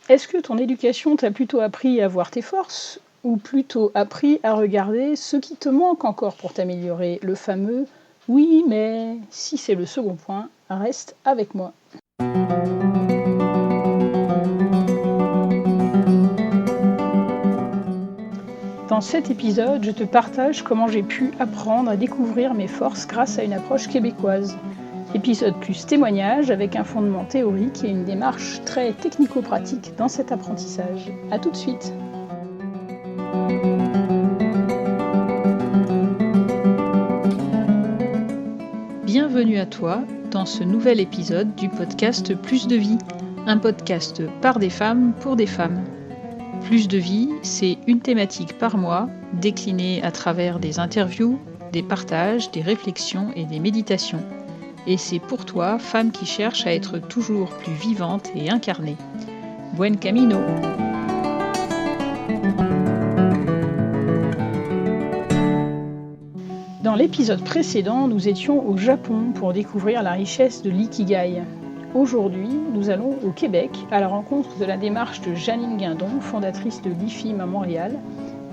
Est-ce que ton éducation t'a plutôt appris à voir tes forces ou plutôt appris à regarder ce qui te manque encore pour t'améliorer? Le fameux «oui, mais» si c'est le second point, reste avec moi. Dans cet épisode, je te partage comment j'ai pu apprendre à découvrir mes forces grâce à une approche québécoise. Épisode plus témoignage avec un fondement théorique et une démarche très technico-pratique dans cet apprentissage. A tout de suite. Bienvenue à toi dans ce nouvel épisode du podcast Plus de vie, un podcast par des femmes pour des femmes. Plus de vie, c'est une thématique par mois, déclinée à travers des interviews, des partages, des réflexions et des méditations. Et c'est pour toi, femme qui cherche à être toujours plus vivante et incarnée. Buen camino! Dans l'épisode précédent, nous étions au Japon pour découvrir la richesse de l'ikigai. Aujourd'hui, nous allons au Québec à la rencontre de la démarche de Janine Guindon, fondatrice de l'IFIM à Montréal.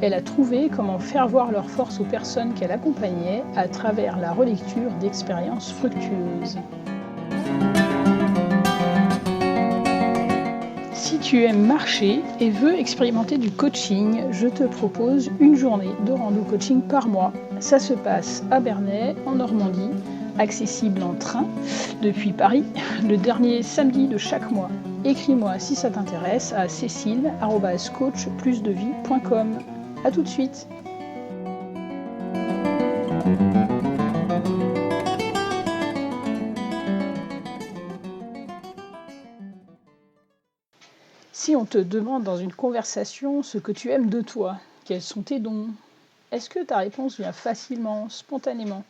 Elle a trouvé comment faire voir leur force aux personnes qu'elle accompagnait à travers la relecture d'expériences fructueuses. Si tu aimes marcher et veux expérimenter du coaching, je te propose une journée de rando coaching par mois. Ça se passe à Bernay, en Normandie, accessible en train depuis Paris, le dernier samedi de chaque mois. Écris-moi si ça t'intéresse à cécile@coachplusdevie.com. A tout de suite. Si on te demande dans une conversation ce que tu aimes de toi, quels sont tes dons, est-ce que ta réponse vient facilement, spontanément,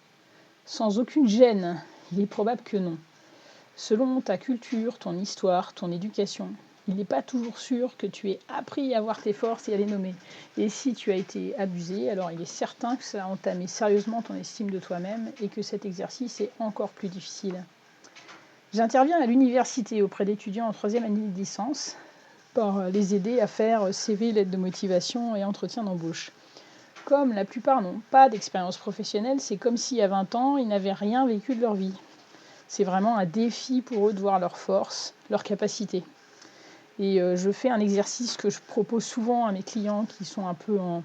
sans aucune gêne? Il est probable que non. Selon ta culture, ton histoire, ton éducation, il n'est pas toujours sûr que tu aies appris à voir tes forces et à les nommer. Et si tu as été abusé, alors il est certain que ça a entamé sérieusement ton estime de toi-même et que cet exercice est encore plus difficile. J'interviens à l'université auprès d'étudiants en 3e année de licence pour les aider à faire CV, lettre de motivation et entretien d'embauche. Comme la plupart n'ont pas d'expérience professionnelle, c'est comme si à 20 ans, ils n'avaient rien vécu de leur vie. C'est vraiment un défi pour eux de voir leurs forces, leurs capacités. Et je fais un exercice que je propose souvent à mes clients qui sont un peu en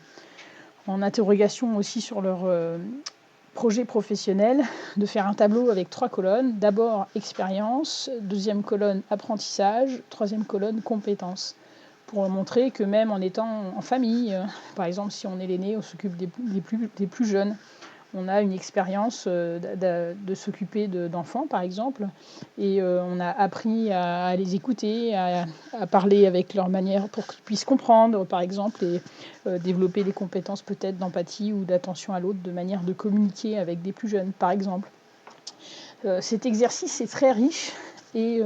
interrogation aussi sur leur projet professionnel, de faire un tableau avec 3 colonnes. D'abord expérience, deuxième colonne apprentissage, troisième colonne compétences. Pour montrer que même en étant en famille, par exemple si on est l'aîné, on s'occupe des plus jeunes. On a une expérience de s'occuper d'enfants, par exemple, et on a appris à les écouter, à parler avec leur manière pour qu'ils puissent comprendre, par exemple, et développer des compétences peut-être d'empathie ou d'attention à l'autre, de manière de communiquer avec des plus jeunes, par exemple. Cet exercice est très riche et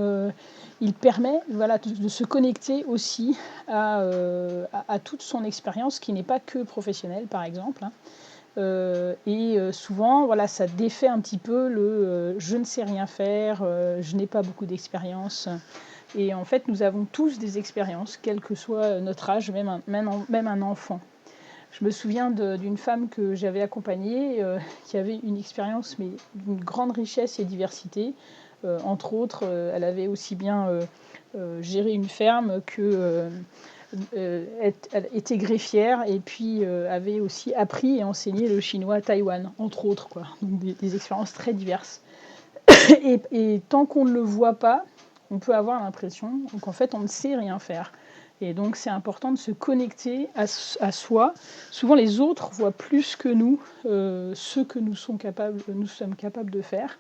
il permet de se connecter aussi à toute son expérience qui n'est pas que professionnelle, par exemple. Souvent, ça défait un petit peu le je ne sais rien faire, je n'ai pas beaucoup d'expérience. Et en fait, nous avons tous des expériences, quel que soit notre âge, même un enfant. Je me souviens d'une femme que j'avais accompagnée qui avait une expérience, mais d'une grande richesse et diversité. Entre autres, elle avait aussi bien géré une ferme que... elle était greffière et puis avait aussi appris et enseigné le chinois à Taïwan, entre autres, quoi. Donc des expériences très diverses. Et tant qu'on ne le voit pas, on peut avoir l'impression qu'en fait on ne sait rien faire. Et donc c'est important de se connecter à soi. Souvent les autres voient plus que nous ce que nous sommes capables de faire.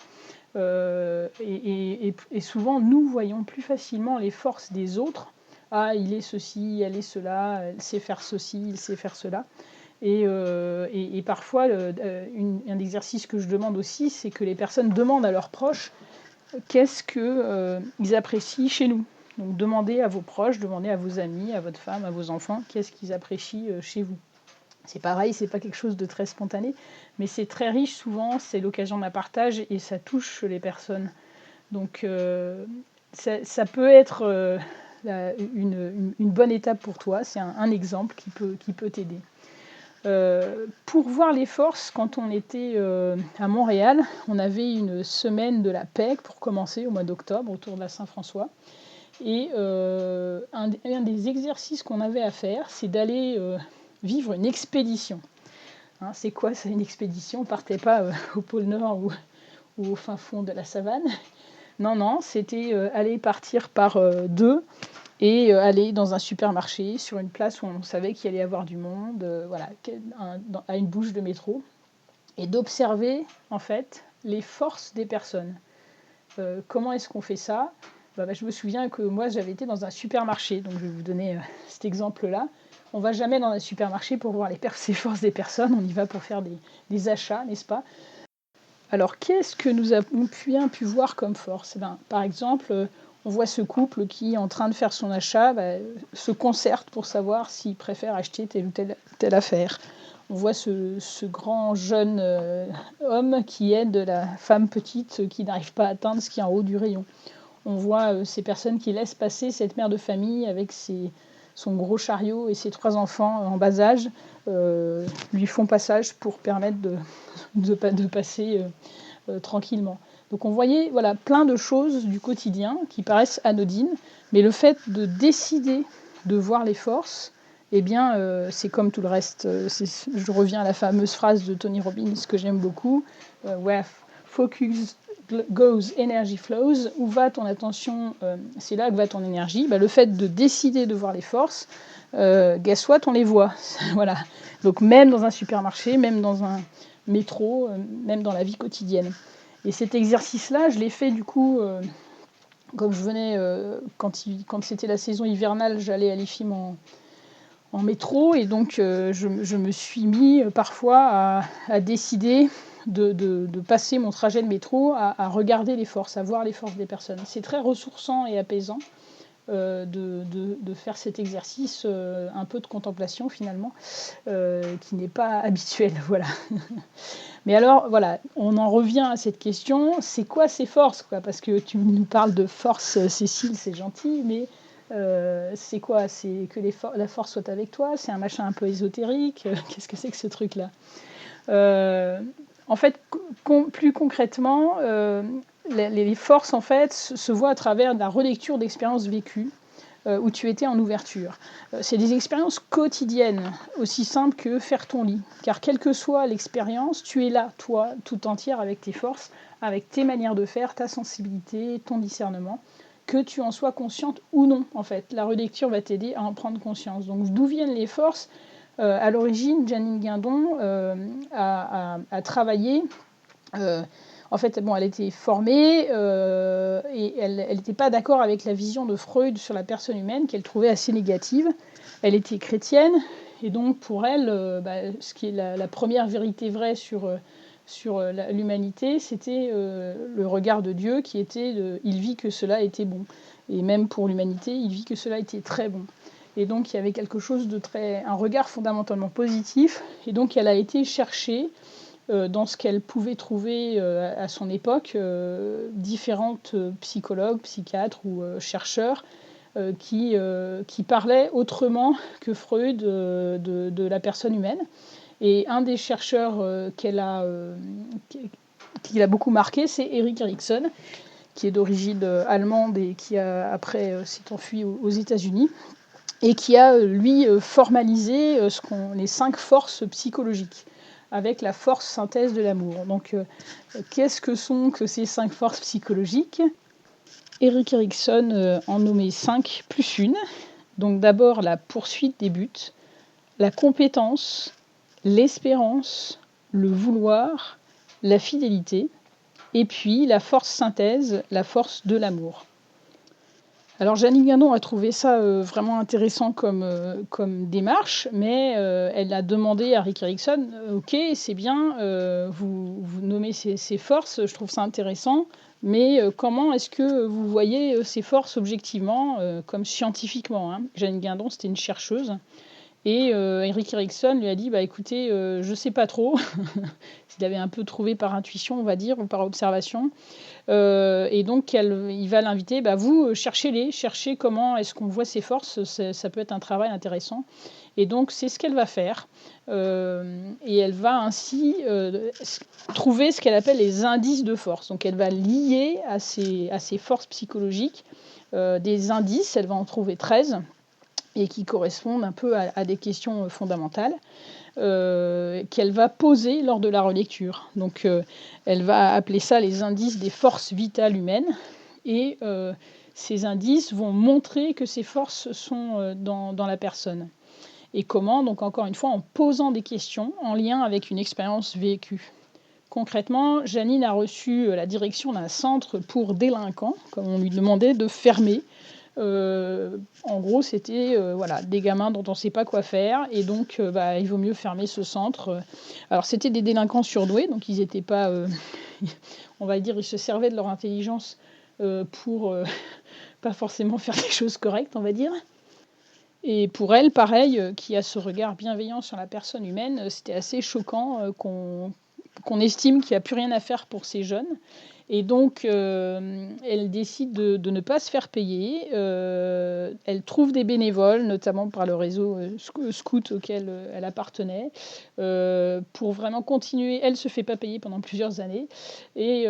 Et souvent nous voyons plus facilement les forces des autres. Ah, il est ceci, elle est cela, elle sait faire ceci, il sait faire cela. Et parfois, un exercice que je demande aussi, c'est que les personnes demandent à leurs proches qu'est-ce qu'ils apprécient chez nous. Donc demandez à vos proches, demandez à vos amis, à votre femme, à vos enfants, qu'est-ce qu'ils apprécient chez vous. C'est pareil, c'est pas quelque chose de très spontané, mais c'est très riche souvent, c'est l'occasion d'un partage et ça touche les personnes. Donc ça peut être une bonne étape pour toi. C'est un exemple qui peut t'aider. Pour voir les forces, quand on était à Montréal, on avait une semaine de la PEC pour commencer au mois d'octobre, autour de la Saint-François. Et un des exercices qu'on avait à faire, c'est d'aller vivre une expédition. Hein, c'est quoi, c'est une expédition? On ne partait pas au pôle Nord ou au fin fond de la savane. Non, c'était aller partir par deux et aller dans un supermarché, sur une place où on savait qu'il allait y avoir du monde, voilà, à une bouche de métro, et d'observer en fait les forces des personnes. Comment est-ce qu'on fait ça? Je me souviens que moi j'avais été dans un supermarché, donc je vais vous donner cet exemple-là. On ne va jamais dans un supermarché pour voir les forces des personnes, on y va pour faire des achats, n'est-ce pas? Alors, qu'est-ce que nous avons pu voir comme force? Par exemple, on voit ce couple qui, en train de faire son achat, se concerte pour savoir s'il préfère acheter telle ou telle affaire. On voit ce grand jeune homme qui aide la femme petite qui n'arrive pas à atteindre ce qui est en haut du rayon. On voit ces personnes qui laissent passer cette mère de famille avec son gros chariot et ses 3 enfants en bas âge, lui font passage pour permettre de passer tranquillement. Donc on voyait plein de choses du quotidien qui paraissent anodines, mais le fait de décider de voir les forces, eh bien, c'est comme tout le reste. Je reviens à la fameuse phrase de Tony Robbins que j'aime beaucoup, where focus goes, energy flows. Où va ton attention, c'est là que va ton énergie. Le fait de décider de voir les forces, guess what, on les voit. Voilà. Donc même dans un supermarché, même dans un métro, même dans la vie quotidienne. Et cet exercice-là, je l'ai fait du coup, comme je venais, quand c'était la saison hivernale, j'allais à l'IFIM en métro, et donc je me suis mis parfois à décider de passer mon trajet de métro à regarder les forces, à voir les forces des personnes. C'est très ressourçant et apaisant de faire cet exercice, un peu de contemplation finalement, qui n'est pas habituel. Voilà. Mais alors, voilà, on en revient à cette question, c'est quoi ces forces, quoi? Parce que tu nous parles de force, Cécile, c'est gentil, mais c'est quoi? C'est que la force soit avec toi? C'est un machin un peu ésotérique? Qu'est-ce que c'est que ce truc-là? En fait, plus concrètement, les forces, en fait, se voient à travers la relecture d'expériences vécues, où tu étais en ouverture. C'est des expériences quotidiennes, aussi simples que faire ton lit. Car quelle que soit l'expérience, tu es là, toi, tout entière, avec tes forces, avec tes manières de faire, ta sensibilité, ton discernement, que tu en sois consciente ou non, en fait. La relecture va t'aider à en prendre conscience. Donc, d'où viennent les forces? À l'origine, Janine Guindon a travaillé... en fait, elle était formée et elle n'était pas d'accord avec la vision de Freud sur la personne humaine, qu'elle trouvait assez négative. Elle était chrétienne, et donc pour elle, ce qui est la première vérité vraie sur l'humanité, c'était le regard de Dieu qui était il vit que cela était bon. Et même pour l'humanité, il vit que cela était très bon. Et donc il y avait quelque chose un regard fondamentalement positif, et donc elle a été chercher dans ce qu'elle pouvait trouver à son époque, différentes psychologues, psychiatres ou chercheurs qui parlaient autrement que Freud de la personne humaine. Et un des chercheurs qui l'a beaucoup marqué, c'est Erik Erikson, qui est d'origine allemande et qui après s'est enfui aux États-Unis, et qui a, lui, formalisé les 5 forces psychologiques, avec la force synthèse de l'amour. Donc, qu'est-ce que sont ces 5 forces psychologiques? Erik Erikson en nommait 5 plus une. Donc d'abord la poursuite des buts, la compétence, l'espérance, le vouloir, la fidélité, et puis la force synthèse, la force de l'amour. Alors Janine Guindon a trouvé ça vraiment intéressant comme démarche, mais elle a demandé à Erik Erikson, ok, c'est bien, vous nommez ces forces, je trouve ça intéressant, mais comment est-ce que vous voyez ces forces objectivement, comme scientifiquement, hein? Janine Guindon, c'était une chercheuse, Et Erik Erikson lui a dit, bah écoutez, je sais pas trop, s'il avait un peu trouvé par intuition, on va dire, ou par observation. Et donc, il va l'inviter, bah vous, cherchez-les, cherchez comment est-ce qu'on voit ses forces, ça peut être un travail intéressant. Et donc, c'est ce qu'elle va faire. Et elle va ainsi trouver ce qu'elle appelle les indices de force. Donc, elle va lier à ses forces psychologiques des indices, elle va en trouver 13, et qui correspondent un peu à des questions fondamentales qu'elle va poser lors de la relecture. Donc, elle va appeler ça les indices des forces vitales humaines. Et ces indices vont montrer que ces forces sont dans la personne. Et comment? Donc, encore une fois, en posant des questions en lien avec une expérience vécue. Concrètement, Janine a reçu la direction d'un centre pour délinquants, comme on lui demandait de fermer. En gros, c'était des gamins dont on ne sait pas quoi faire, et donc il vaut mieux fermer ce centre. Alors, c'était des délinquants surdoués, donc ils n'étaient pas, on va dire, ils se servaient de leur intelligence pour pas forcément faire des choses correctes, on va dire. Et pour elle, pareil, qui a ce regard bienveillant sur la personne humaine, c'était assez choquant qu'on estime qu'il n'y a plus rien à faire pour ces jeunes. Et donc, elle décide de ne pas se faire payer. Elle trouve des bénévoles, notamment par le réseau scout auquel elle appartenait, pour vraiment continuer. Elle ne se fait pas payer pendant plusieurs années. Et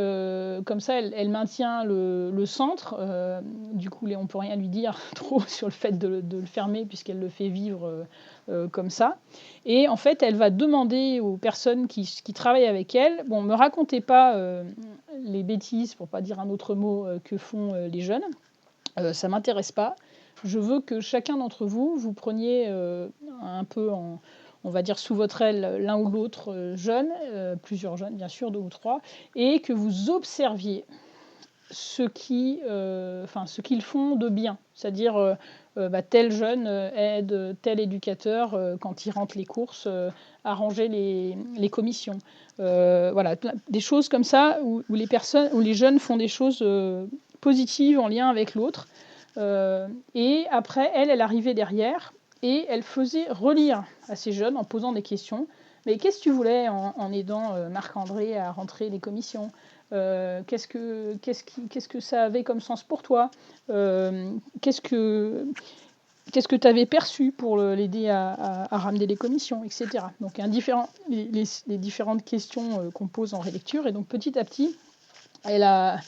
comme ça, elle maintient le centre. Du coup, on ne peut rien lui dire trop sur le fait de le fermer, puisqu'elle le fait vivre comme ça. Et en fait, elle va demander aux personnes qui travaillent avec elle, bon, me racontez pas les bêtises, pour pas dire un autre mot, que font les jeunes. Ça m'intéresse pas. Je veux que chacun d'entre vous, vous preniez un peu on va dire sous votre aile l'un ou l'autre jeune, plusieurs jeunes bien sûr, 2 ou 3, et que vous observiez ce qu'ils font de bien. C'est-à-dire, tel jeune aide tel éducateur quand il rentre les courses à ranger les commissions. Voilà, des choses comme ça où les jeunes font des choses positives en lien avec l'autre. Et après, elle arrivait derrière et elle faisait relire à ces jeunes en posant des questions. Mais qu'est-ce que tu voulais en aidant Marc-André à rentrer les commissions ? Qu'est-ce que ça avait comme sens pour toi? Qu'est-ce que tu avais perçu pour l'aider à ramener les commissions, etc. Donc, les différentes questions qu'on pose en relecture. Et donc, petit à petit, elle a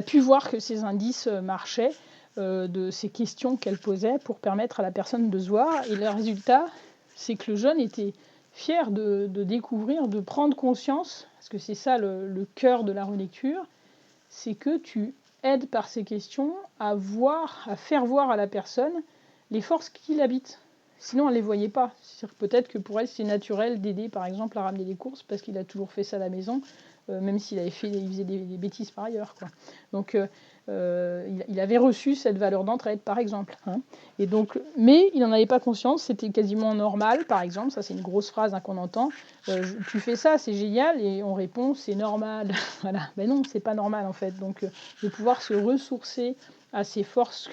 pu voir que ces indices marchaient, de ces questions qu'elle posait pour permettre à la personne de se voir. Et le résultat, c'est que le jeune était fier de découvrir, de prendre conscience, parce que c'est ça le cœur de la relecture, c'est que tu aides par ces questions à faire voir à la personne les forces qui l'habitent. Sinon, elle ne les voyait pas. Peut-être que pour elle, c'est naturel d'aider, par exemple, à ramener les courses, parce qu'il a toujours fait ça à la maison, même s'il faisait des bêtises par ailleurs, quoi. Donc, il avait reçu cette valeur d'entraide, par exemple. Hein. Et donc, mais il n'en avait pas conscience, c'était quasiment normal, par exemple. Ça, c'est une grosse phrase qu'on entend. Tu fais ça, c'est génial. Et on répond, c'est normal. Voilà. Ben non, c'est pas normal, en fait. Donc, de pouvoir se ressourcer à ces forces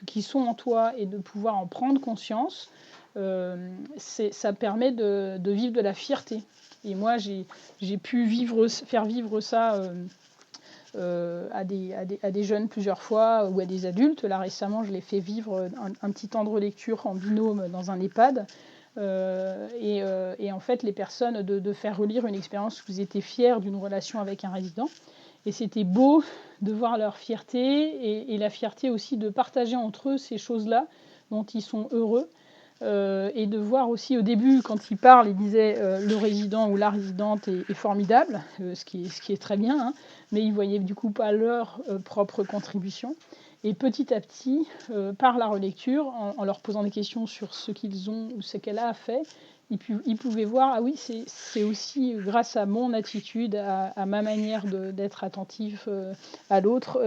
qui sont en toi et de pouvoir en prendre conscience, ça permet de vivre de la fierté. Et moi, j'ai pu faire vivre ça à des jeunes plusieurs fois ou à des adultes. Là, récemment, je l'ai fait vivre un petit temps de relecture en binôme dans un EHPAD. Et en fait, les personnes, de faire relire une expérience où ils étaient fiers d'une relation avec un résident. Et c'était beau de voir leur fierté et la fierté aussi de partager entre eux ces choses-là dont ils sont heureux. Et de voir aussi au début, quand ils parlent, ils disaient le résident ou la résidente est formidable, ce qui est très bien, hein, mais ils ne voyaient du coup pas leur propre contribution. Et petit à petit, par la relecture, en leur posant des questions sur ce qu'ils ont ou ce qu'elle a fait, ils pouvaient voir, ah oui, c'est aussi grâce à mon attitude, à ma manière d'être attentif à l'autre,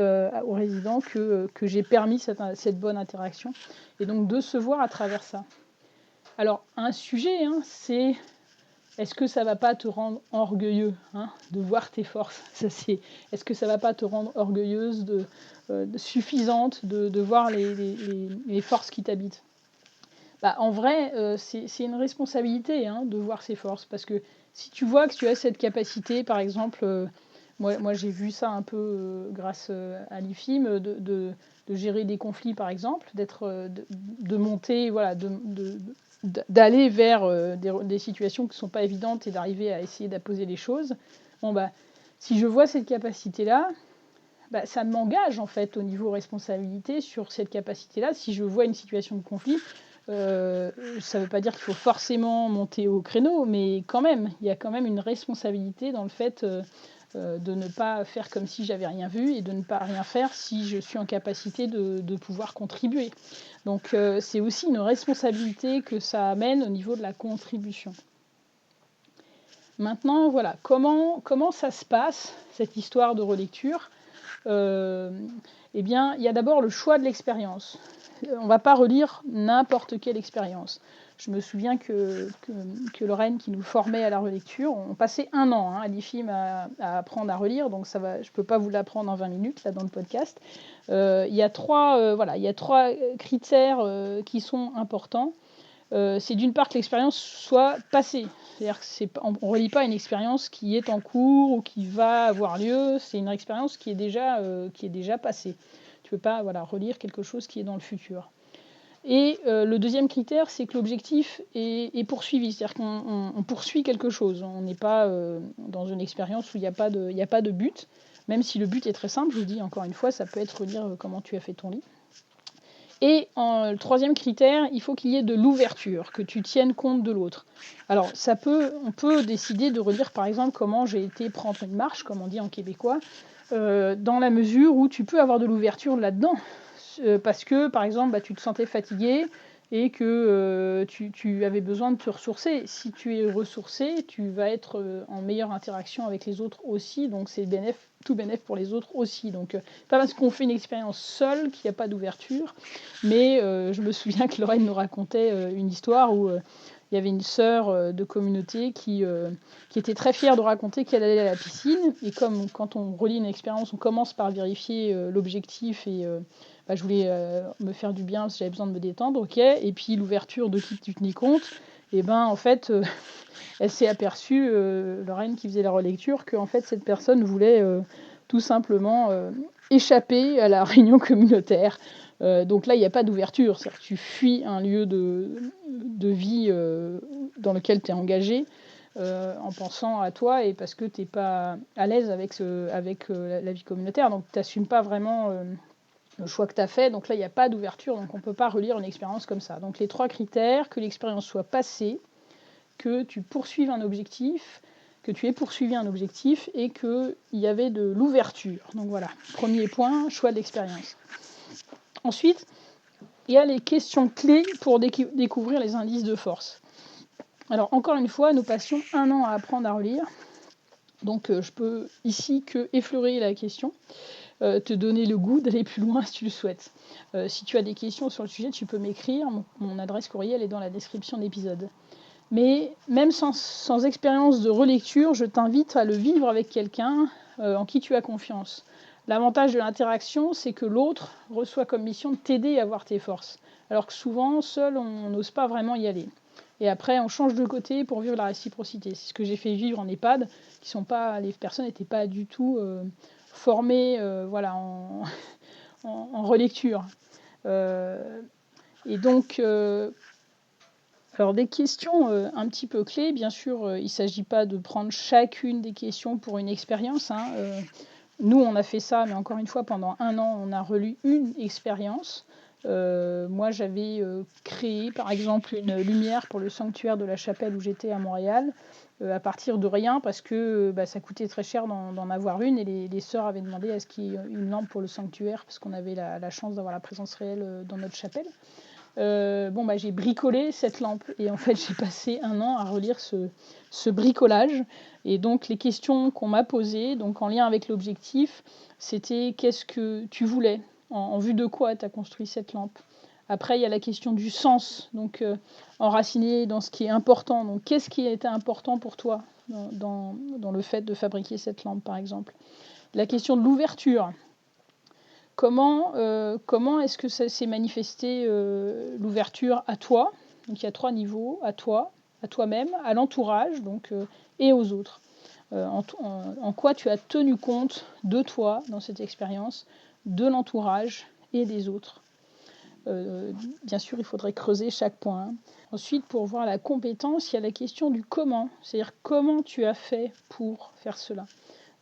au résident, que j'ai permis cette bonne interaction. Et donc de se voir à travers ça. Alors, un sujet, hein, c'est est-ce que ça ne va pas te rendre orgueilleux, hein, de voir tes forces? Est-ce que ça ne va pas te rendre orgueilleuse, suffisante de voir les forces qui t'habitent? En vrai, c'est une responsabilité hein, de voir ses forces. Parce que si tu vois que tu as cette capacité, par exemple, moi j'ai vu ça un peu grâce à l'IFIM, de gérer des conflits, par exemple, de monter, voilà, d'aller vers des situations qui ne sont pas évidentes et d'arriver à essayer d'apposer les choses. Bon, si je vois cette capacité-là, ça m'engage en fait au niveau responsabilité sur cette capacité-là. Si je vois une situation de conflit, ça ne veut pas dire qu'il faut forcément monter au créneau, mais quand même, il y a quand même une responsabilité dans le fait de ne pas faire comme si j'avais rien vu et de ne pas rien faire si je suis en capacité de pouvoir contribuer. Donc c'est aussi une responsabilité que ça amène au niveau de la contribution. Maintenant, voilà, comment ça se passe, cette histoire de relecture Eh bien, il y a d'abord le choix de l'expérience. On ne va pas relire n'importe quelle expérience. Je me souviens que Lorraine, qui nous formait à la relecture, on passait 1 an à l'IFIM à apprendre à relire, donc ça va, je ne peux pas vous l'apprendre en 20 minutes là, dans le podcast. Il y a 3 critères qui sont importants. C'est d'une part que l'expérience soit passée. C'est-à-dire qu'on ne relie pas une expérience qui est en cours ou qui va avoir lieu, c'est une expérience qui est déjà passée. Tu ne peux pas relire quelque chose qui est dans le futur. Et le deuxième critère, c'est que l'objectif est poursuivi, c'est-à-dire qu'on poursuit quelque chose. On n'est pas dans une expérience où il n'y a pas de but, même si le but est très simple, je vous dis encore une fois, ça peut être relire comment tu as fait ton lit. Et le troisième critère, il faut qu'il y ait de l'ouverture, que tu tiennes compte de l'autre. Alors, on peut décider de relire, par exemple, comment j'ai été prendre une marche, comme on dit en québécois, dans la mesure où tu peux avoir de l'ouverture là-dedans. Parce que, par exemple, tu te sentais fatigué et que tu avais besoin de te ressourcer. Si tu es ressourcé, tu vas être en meilleure interaction avec les autres aussi, donc c'est tout bénéf pour les autres aussi. Donc, pas parce qu'on fait une expérience seule qu'il n'y a pas d'ouverture, mais je me souviens que Lorraine nous racontait une histoire où il y avait une sœur de communauté qui était très fière de raconter qu'elle allait à la piscine. Et comme quand on relit une expérience, on commence par vérifier l'objectif et je voulais me faire du bien parce que j'avais besoin de me détendre, ok. Et puis l'ouverture de qui tu tenais compte, et en fait, elle s'est aperçue, Lorraine qui faisait la relecture, que en fait cette personne voulait tout simplement échapper à la réunion communautaire. Donc là, il n'y a pas d'ouverture, c'est-à-dire que tu fuis un lieu de vie dans lequel tu es engagé en pensant à toi et parce que tu n'es pas à l'aise avec la vie communautaire. Donc tu n'assumes pas vraiment le choix que tu as fait. Donc là, il n'y a pas d'ouverture, donc on ne peut pas relire une expérience comme ça. Donc les 3 critères, que l'expérience soit passée, que tu poursuives un objectif, que tu aies poursuivi un objectif et qu'il y avait de l'ouverture. Donc voilà, premier point, choix de l'expérience. Ensuite, il y a les questions clés pour découvrir les indices de force. Alors encore une fois, nous passions 1 an à apprendre à relire. Donc je peux ici que effleurer la question, te donner le goût d'aller plus loin si tu le souhaites. Si tu as des questions sur le sujet, tu peux m'écrire. Mon adresse courriel est dans la description de l'épisode. Mais même sans expérience de relecture, je t'invite à le vivre avec quelqu'un en qui tu as confiance. L'avantage de l'interaction, c'est que l'autre reçoit comme mission de t'aider à voir tes forces. Alors que souvent, seul, on n'ose pas vraiment y aller. Et après, on change de côté pour vivre la réciprocité. C'est ce que j'ai fait vivre en EHPAD. Les personnes n'étaient pas du tout formées en relecture. Et donc, alors des questions un petit peu clés, bien sûr, il ne s'agit pas de prendre chacune des questions pour une expérience. Nous, on a fait ça, mais encore une fois, pendant 1 an, on a relu une expérience. Moi, j'avais créé, par exemple, une lumière pour le sanctuaire de la chapelle où j'étais à Montréal, à partir de rien, parce que ça coûtait très cher d'en avoir une, et les sœurs avaient demandé à ce qu'il y ait une lampe pour le sanctuaire, parce qu'on avait la chance d'avoir la présence réelle dans notre chapelle. J'ai bricolé cette lampe et en fait j'ai passé 1 an à relire ce bricolage, et donc les questions qu'on m'a posées, donc en lien avec l'objectif, c'était qu'est-ce que tu voulais, en vue de quoi tu as construit cette lampe. Après il y a la question du sens, donc enraciné dans ce qui est important, donc qu'est-ce qui était important pour toi dans le fait de fabriquer cette lampe par exemple. La question de l'ouverture. Comment est-ce que ça s'est manifesté l'ouverture à toi, Donc il y a 3 niveaux, à toi, à toi-même, à l'entourage donc, et aux autres. En quoi tu as tenu compte de toi dans cette expérience, de l'entourage et des autres. Bien sûr, il faudrait creuser chaque point. Hein. Ensuite, pour voir la compétence, il y a la question du comment, c'est-à-dire comment tu as fait pour faire cela.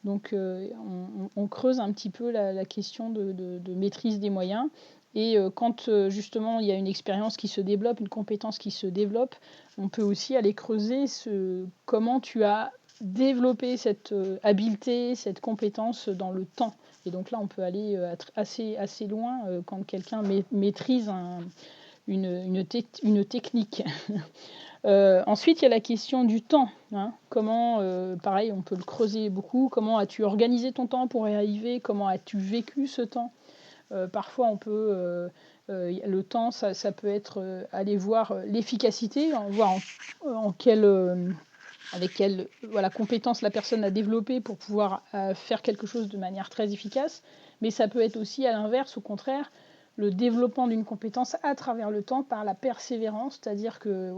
Donc, on creuse un petit peu la question de maîtrise des moyens. Et quand justement il y a une expérience qui se développe, une compétence qui se développe, on peut aussi aller creuser comment tu as développé cette habileté, cette compétence dans le temps. Et donc là, on peut aller assez loin quand quelqu'un maîtrise une technique. Ensuite, il y a la question du temps. Hein. Comment, pareil, on peut le creuser beaucoup. Comment as-tu organisé ton temps pour y arriver? Comment as-tu vécu ce temps? Parfois, on peut, le temps, ça peut être aller voir l'efficacité, voir avec quelle compétence la personne a développé pour pouvoir faire quelque chose de manière très efficace. Mais ça peut être aussi, à l'inverse, au contraire, le développement d'une compétence à travers le temps par la persévérance, c'est-à-dire que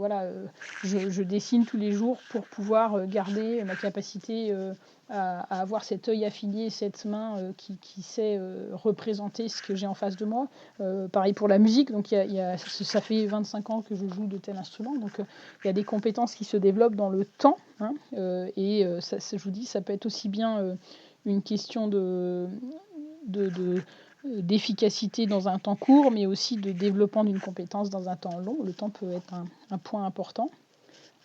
je dessine tous les jours pour pouvoir garder ma capacité à avoir cet œil affilié, cette main qui sait représenter ce que j'ai en face de moi. Pareil pour la musique, donc ça fait 25 ans que je joue de tel instrument, donc il y a des compétences qui se développent dans le temps, hein, je vous dis, ça peut être aussi bien une question d'efficacité dans un temps court, mais aussi de développement d'une compétence dans un temps long. Le temps peut être un point important.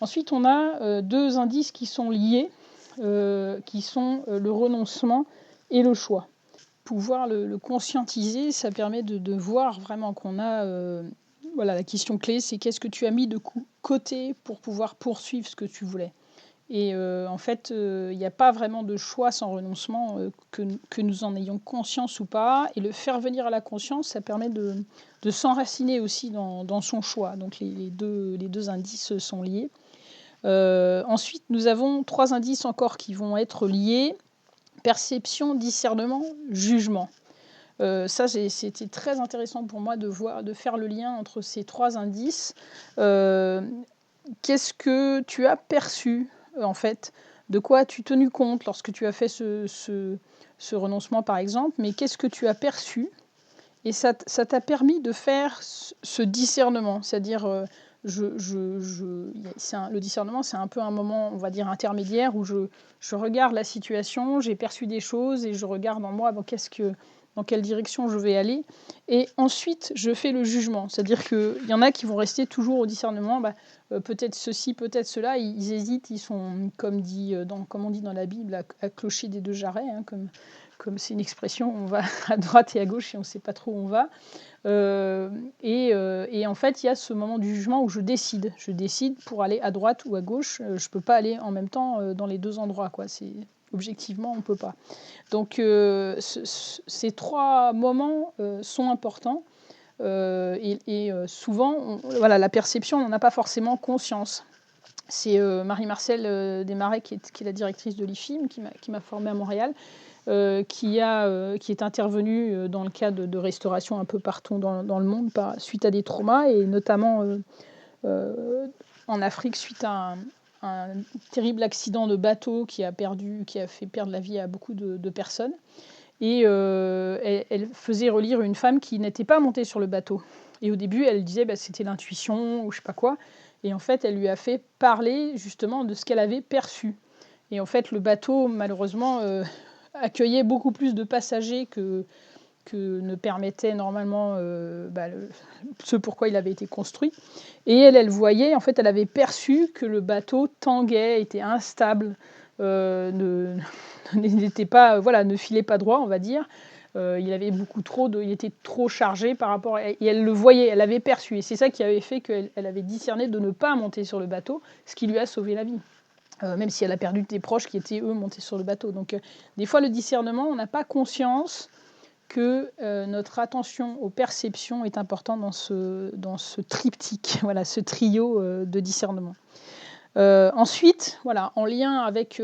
Ensuite, on a 2 indices qui sont liés, qui sont le renoncement et le choix. Pouvoir le conscientiser, ça permet de voir vraiment qu'on a... la question clé, c'est qu'est-ce que tu as mis de côté pour pouvoir poursuivre ce que tu voulais. Et en fait, il n'y a pas vraiment de choix sans renoncement, que nous en ayons conscience ou pas. Et le faire venir à la conscience, ça permet de s'enraciner aussi dans son choix. Donc les deux indices sont liés. Ensuite, nous avons 3 indices encore qui vont être liés. Perception, discernement, jugement. Ça, c'était très intéressant pour moi de faire le lien entre ces 3 indices. Qu'est-ce que tu as perçu, en fait? De quoi as-tu tenu compte lorsque tu as fait ce renoncement, par exemple? Mais qu'est-ce que tu as perçu? Et ça t'a permis de faire ce discernement, c'est-à-dire, le discernement, c'est un peu un moment, on va dire, intermédiaire où je regarde la situation, j'ai perçu des choses et je regarde en moi, dans quelle direction je vais aller. Et ensuite, je fais le jugement. C'est-à-dire qu'il y en a qui vont rester toujours au discernement, peut-être ceci, peut-être cela, ils hésitent, ils sont, comme on dit dans la Bible, à clocher des 2 jarrets, hein, comme c'est une expression, on va à droite et à gauche et on ne sait pas trop où on va. Et en fait, il y a ce moment du jugement où je décide. Je décide pour aller à droite ou à gauche. Je ne peux pas aller en même temps dans les 2 endroits, quoi. Objectivement, on ne peut pas. Donc, ces 3 moments sont importants. Souvent, la perception, on n'en a pas forcément conscience. C'est Marie-Marcelle Desmarais, qui est la directrice de l'IFIM, qui m'a formée à Montréal, qui est intervenue dans le cadre de restauration un peu partout dans le monde suite à des traumas, et notamment en Afrique suite à un terrible accident de bateau qui a fait perdre la vie à beaucoup de personnes. Et elle faisait relire une femme qui n'était pas montée sur le bateau. Et au début, elle disait c'était l'intuition ou je sais pas quoi. Et en fait, elle lui a fait parler justement de ce qu'elle avait perçu. Et en fait, le bateau, malheureusement, accueillait beaucoup plus de passagers que ne permettait normalement ce pourquoi il avait été construit. Et elle voyait, en fait, elle avait perçu que le bateau tanguait, était instable, n'était pas, ne filait pas droit, on va dire. Il avait il était trop chargé par rapport et elle le voyait, elle avait perçu. Et c'est ça qui avait fait qu'elle avait discerné de ne pas monter sur le bateau, ce qui lui a sauvé la vie. Même si elle a perdu des proches qui étaient, eux, montés sur le bateau. Donc, des fois, le discernement, on n'a pas conscience que notre attention aux perceptions est importante dans ce triptyque, ce trio de discernement. Ensuite, voilà, en lien avec...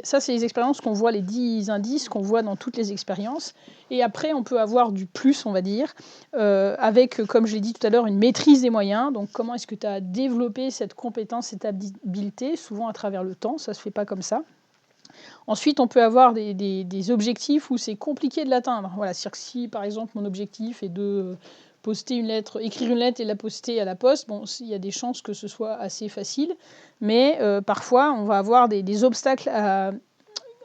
ça, c'est les expériences qu'on voit, les 10 indices qu'on voit dans toutes les expériences. Et après, on peut avoir du plus, on va dire, avec, comme je l'ai dit tout à l'heure, une maîtrise des moyens. Donc, comment est-ce que tu as développé cette compétence, cette habileté, souvent à travers le temps, ça ne se fait pas comme ça. Ensuite, on peut avoir des objectifs où c'est compliqué de l'atteindre. Voilà, c'est-à-dire que si, par exemple, mon objectif est de poster une lettre, écrire une lettre et la poster à la poste, bon, il y a des chances que ce soit assez facile, mais parfois, on va avoir des obstacles à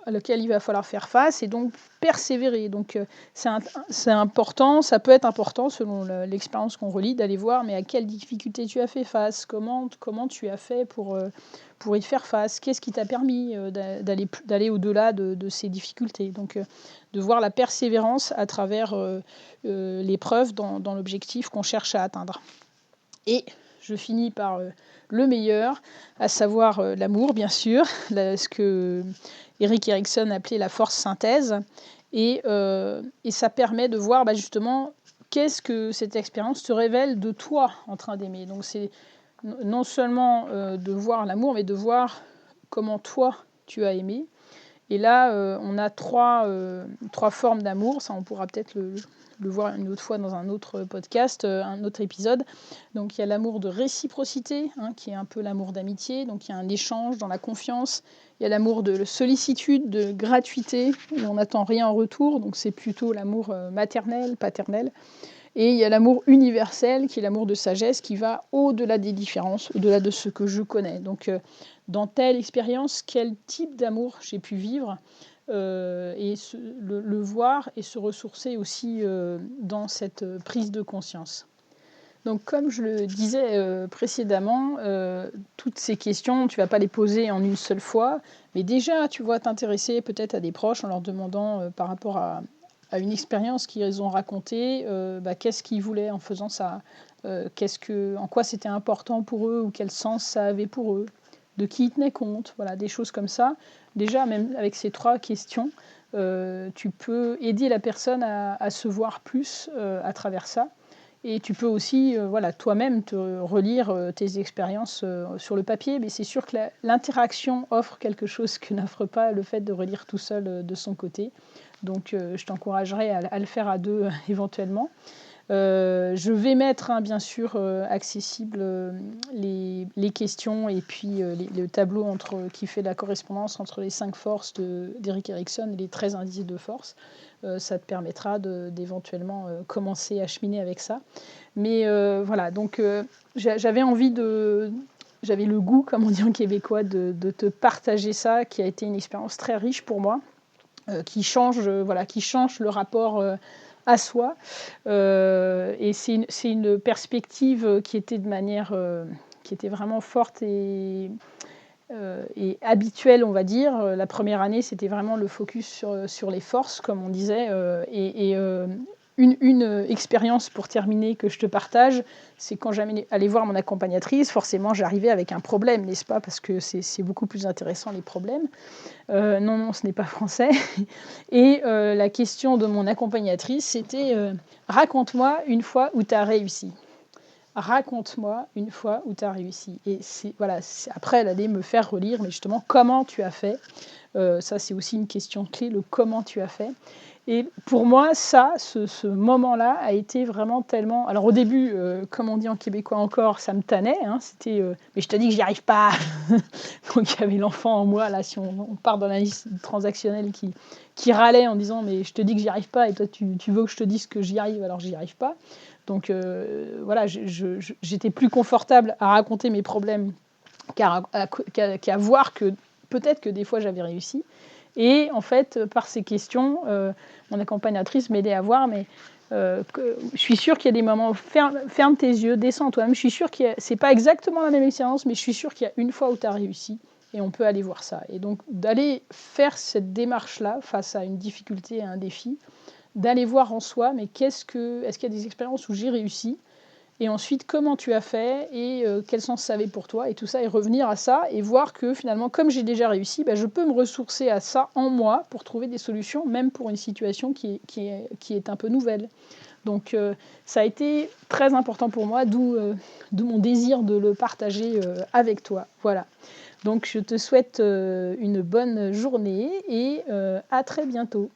laquelle il va falloir faire face et donc persévérer. Donc c'est important, ça peut être important selon l'expérience qu'on relie d'aller voir mais à quelle difficulté tu as fait face, comment tu as fait pour y faire face, qu'est-ce qui t'a permis d'aller au-delà de ces difficultés. Donc de voir la persévérance à travers l'épreuve dans l'objectif qu'on cherche à atteindre. Et je finis par le meilleur, à savoir l'amour, bien sûr, ce que Erik Erikson appelait la force synthèse. Et ça permet de voir justement qu'est-ce que cette expérience te révèle de toi en train d'aimer. Donc c'est non seulement de voir l'amour, mais de voir comment toi tu as aimé. Et là, on a trois formes d'amour. Ça, on pourra peut-être le voir une autre fois dans un autre podcast, un autre épisode. Donc il y a l'amour de réciprocité, qui est un peu l'amour d'amitié. Donc il y a un échange dans la confiance. Il y a l'amour de sollicitude, de gratuité, où on n'attend rien en retour. Donc c'est plutôt l'amour maternel, paternel. Et il y a l'amour universel, qui est l'amour de sagesse, qui va au-delà des différences, au-delà de ce que je connais. Donc, dans telle expérience, quel type d'amour j'ai pu vivre et le voir et se ressourcer aussi dans cette prise de conscience. Donc, comme je le disais précédemment, toutes ces questions, tu ne vas pas les poser en une seule fois, mais déjà, tu vas t'intéresser peut-être à des proches en leur demandant par rapport à une expérience qu'ils ont racontée, qu'est-ce qu'ils voulaient en faisant ça, en quoi c'était important pour eux ou quel sens ça avait pour eux, de qui ils tenaient compte, voilà, des choses comme ça. Déjà, même avec ces 3 questions, tu peux aider la personne à se voir plus à travers ça. Et tu peux aussi toi-même te relire tes expériences sur le papier, mais c'est sûr que l'interaction offre quelque chose que n'offre pas le fait de relire tout seul de son côté. Donc je t'encouragerai à le faire à 2 éventuellement. Je vais mettre bien sûr accessible les questions et puis le tableau qui fait la correspondance entre les 5 forces d'Erik Erikson et les 13 indices de force. Ça te permettra d'éventuellement commencer à cheminer avec ça. Mais voilà, donc j'avais le goût, comme on dit en québécois, de te partager ça, qui a été une expérience très riche pour moi, qui change le rapport à soi. Et c'est une perspective qui était qui était vraiment forte et habituelle, on va dire. La première année, c'était vraiment le focus sur les forces, comme on disait, une expérience pour terminer que je te partage, c'est quand j'allais voir mon accompagnatrice, forcément j'arrivais avec un problème, n'est-ce pas? Parce que c'est beaucoup plus intéressant les problèmes. Non, ce n'est pas français. Et la question de mon accompagnatrice, c'était raconte-moi une fois où tu as réussi. Raconte-moi une fois où tu as réussi. Et après, elle allait me faire relire, mais justement, comment tu as fait. Ça, c'est aussi une question clé, le comment tu as fait. Et pour moi, ce moment-là a été vraiment tellement... Alors au début, comme on dit en québécois encore, ça me tannait. C'était mais je te dis que j'y arrive pas. Donc il y avait l'enfant en moi, là, si on part dans la liste transactionnelle qui râlait en disant mais je te dis que j'y arrive pas et toi tu veux que je te dise que j'y arrive alors j'y arrive pas. Donc j'étais plus confortable à raconter mes problèmes qu'à voir que peut-être que des fois j'avais réussi. Et en fait, par ces questions, mon accompagnatrice m'aidait à voir, mais je suis sûre qu'il y a des moments où ferme tes yeux, descends toi-même. Je suis sûre que c'est pas exactement la même expérience, mais je suis sûre qu'il y a une fois où tu as réussi et on peut aller voir ça. Et donc d'aller faire cette démarche-là face à une difficulté, à un défi, d'aller voir en soi, mais est-ce qu'il y a des expériences où j'ai réussi ? Et ensuite, comment tu as fait et quel sens ça avait pour toi et tout ça, et revenir à ça et voir que finalement, comme j'ai déjà réussi, je peux me ressourcer à ça en moi pour trouver des solutions, même pour une situation qui est un peu nouvelle. Donc ça a été très important pour moi, d'où mon désir de le partager avec toi. Voilà. Donc je te souhaite une bonne journée et à très bientôt.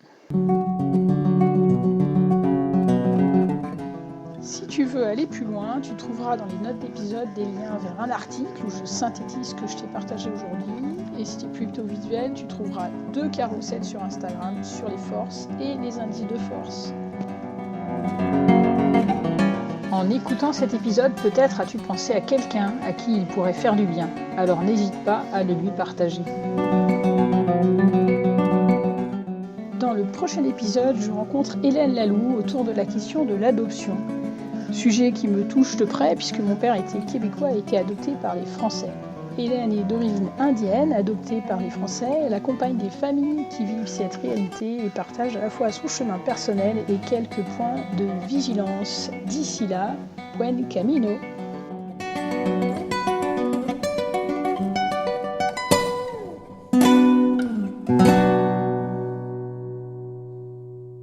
Si tu veux aller plus loin, tu trouveras dans les notes d'épisode des liens vers un article où je synthétise ce que je t'ai partagé aujourd'hui. Et si tu es plutôt visuel, tu trouveras 2 carousels sur Instagram sur les forces et les indices de force. En écoutant cet épisode, peut-être as-tu pensé à quelqu'un à qui il pourrait faire du bien. Alors n'hésite pas à le lui partager. Dans le prochain épisode, je rencontre Hélène Laloux autour de la question de l'adoption. Sujet qui me touche de près puisque mon père était québécois et a été adopté par les Français. Hélène est d'origine indienne, adoptée par les Français. Elle accompagne des familles qui vivent cette réalité et partage à la fois son chemin personnel et quelques points de vigilance. D'ici là, buen camino!